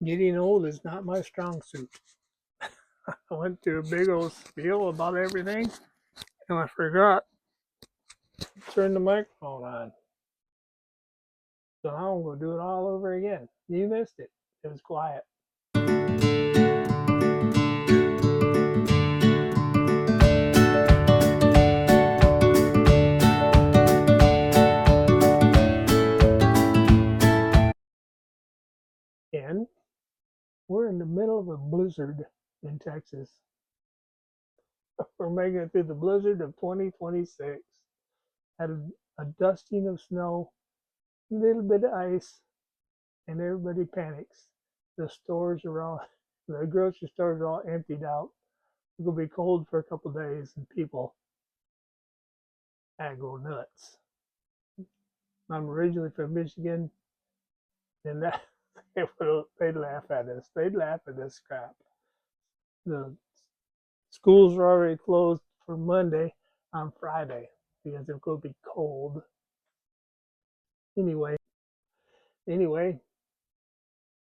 Getting old is not my strong suit. I went to a big old spiel about everything, and I forgot to turn the microphone on. So now I'm going to do it all over again. You missed it. It was quiet. And we're in the middle of a blizzard in Texas. We're making it through the blizzard of 2026. Had a dusting of snow, a little bit of ice, and everybody panics. The stores are all, the grocery stores are all emptied out. It's gonna be cold for a couple of days, and people go nuts. I'm originally from Michigan, and that they'd laugh at us. They'd laugh at this crap. The schools are already closed for Monday on Friday because it's going to be cold. Anyway,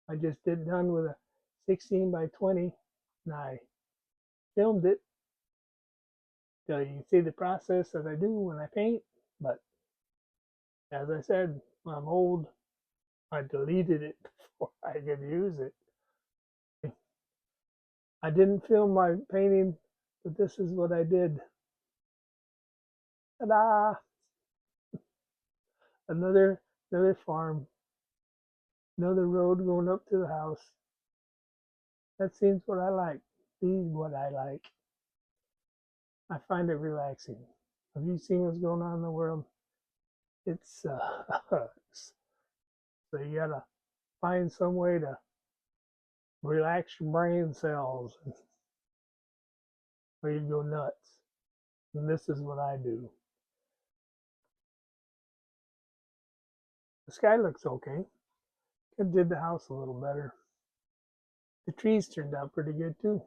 I just did done with a 16 by 20, and I filmed it so you can see the process that I do when I paint. But as I said, I'm old. I deleted it before I could use it. I didn't film my painting, but this is what I did. Ta-da! Another farm, another road going up to the house. That seems what I like. These what I like. I find it relaxing. Have you seen what's going on in the world? It sucks. So you gotta find some way to relax your brain cells, or you go nuts. And this is what I do. The sky looks okay. It did the house a little better. The trees turned out pretty good too.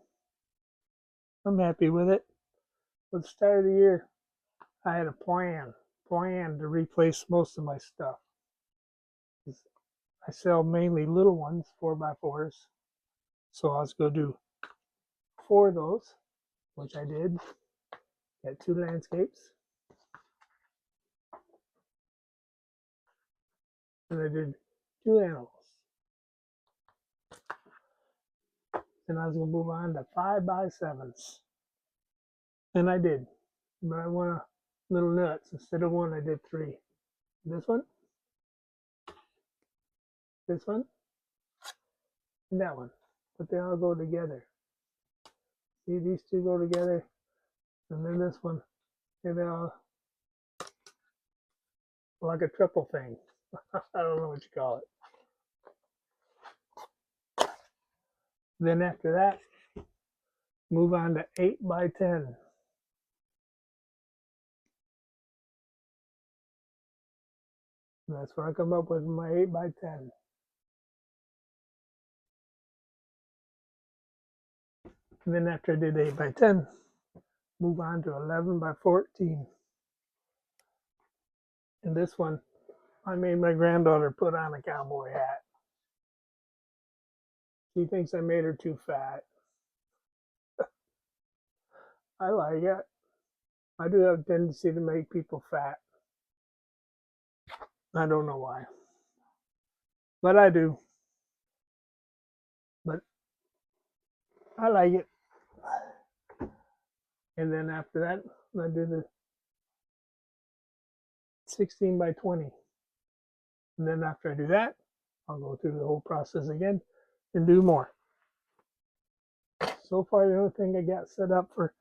I'm happy with it. At the start of the year, I had a plan to replace most of my stuff. I sell mainly little ones, 4x4s. So I was going to do 4 of those, which I did. Got 2 landscapes. And I did 2 animals. And I was going to move on to 5x7s. And I did. But I went a little nuts. Instead of 1, I did 3. This one, and that one. But they all go together. See, these 2 go together. And then this one. And they all like a triple thing. I don't know what you call it. Then after that, move on to 8x10. That's what I come up with my 8x10. And then after I did 8x10, move on to 11x14. And this one, I made my granddaughter put on a cowboy hat. She thinks I made her too fat. I like it. I do have a tendency to make people fat. I don't know why. But I do. But I like it. And then after that, I do the 16x20. And then after I do that, I'll go through the whole process again and do more. So far, the only thing I got set up for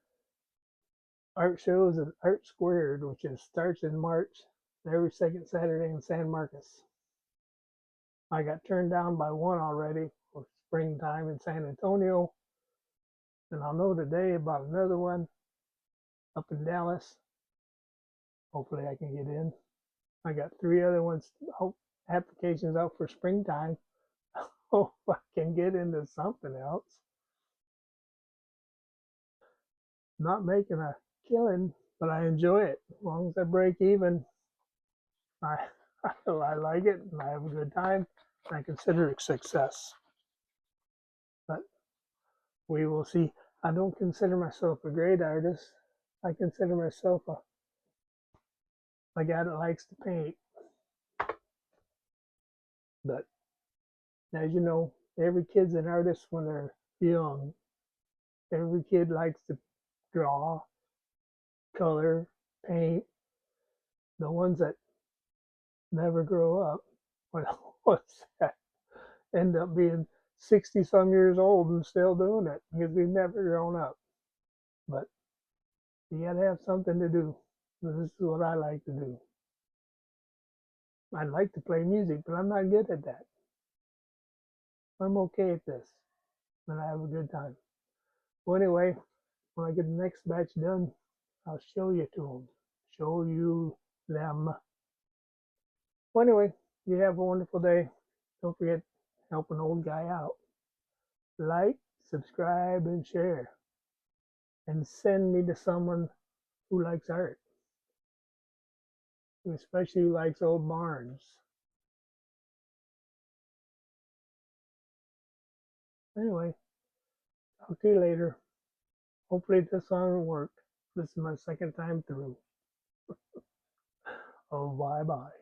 art shows is Art Squared, which starts in March, every second Saturday in San Marcos. I got turned down by one already for springtime in San Antonio, and I'll know today about another one up in Dallas. Hopefully I can get in. I got 3 other ones, applications out for springtime. Hope I can get into something else. Not making a killing, but I enjoy it. As long as I break even, I like it and I have a good time. I consider it success. we will see. I don't consider myself a great artist. I consider myself a guy that likes to paint. But as you know, every kid's an artist when they're young. Every kid likes to draw, color, paint. The ones that never grow up, what's that? End up being 60 some years old and still doing it because we've never grown up. But you gotta have something to do. This is what I like to do. I'd like to play music, but I'm not good at that. I'm okay at this, and I have a good time. Well, anyway, when I get the next batch done, I'll show you to them. Show you them. Well, anyway, you have a wonderful day. Don't forget, help an old guy out. Like, subscribe, and share. And send me to someone who likes art, especially who likes old barns. Anyway, talk to you later. Hopefully this song will work. This is my second time through. Oh, bye bye.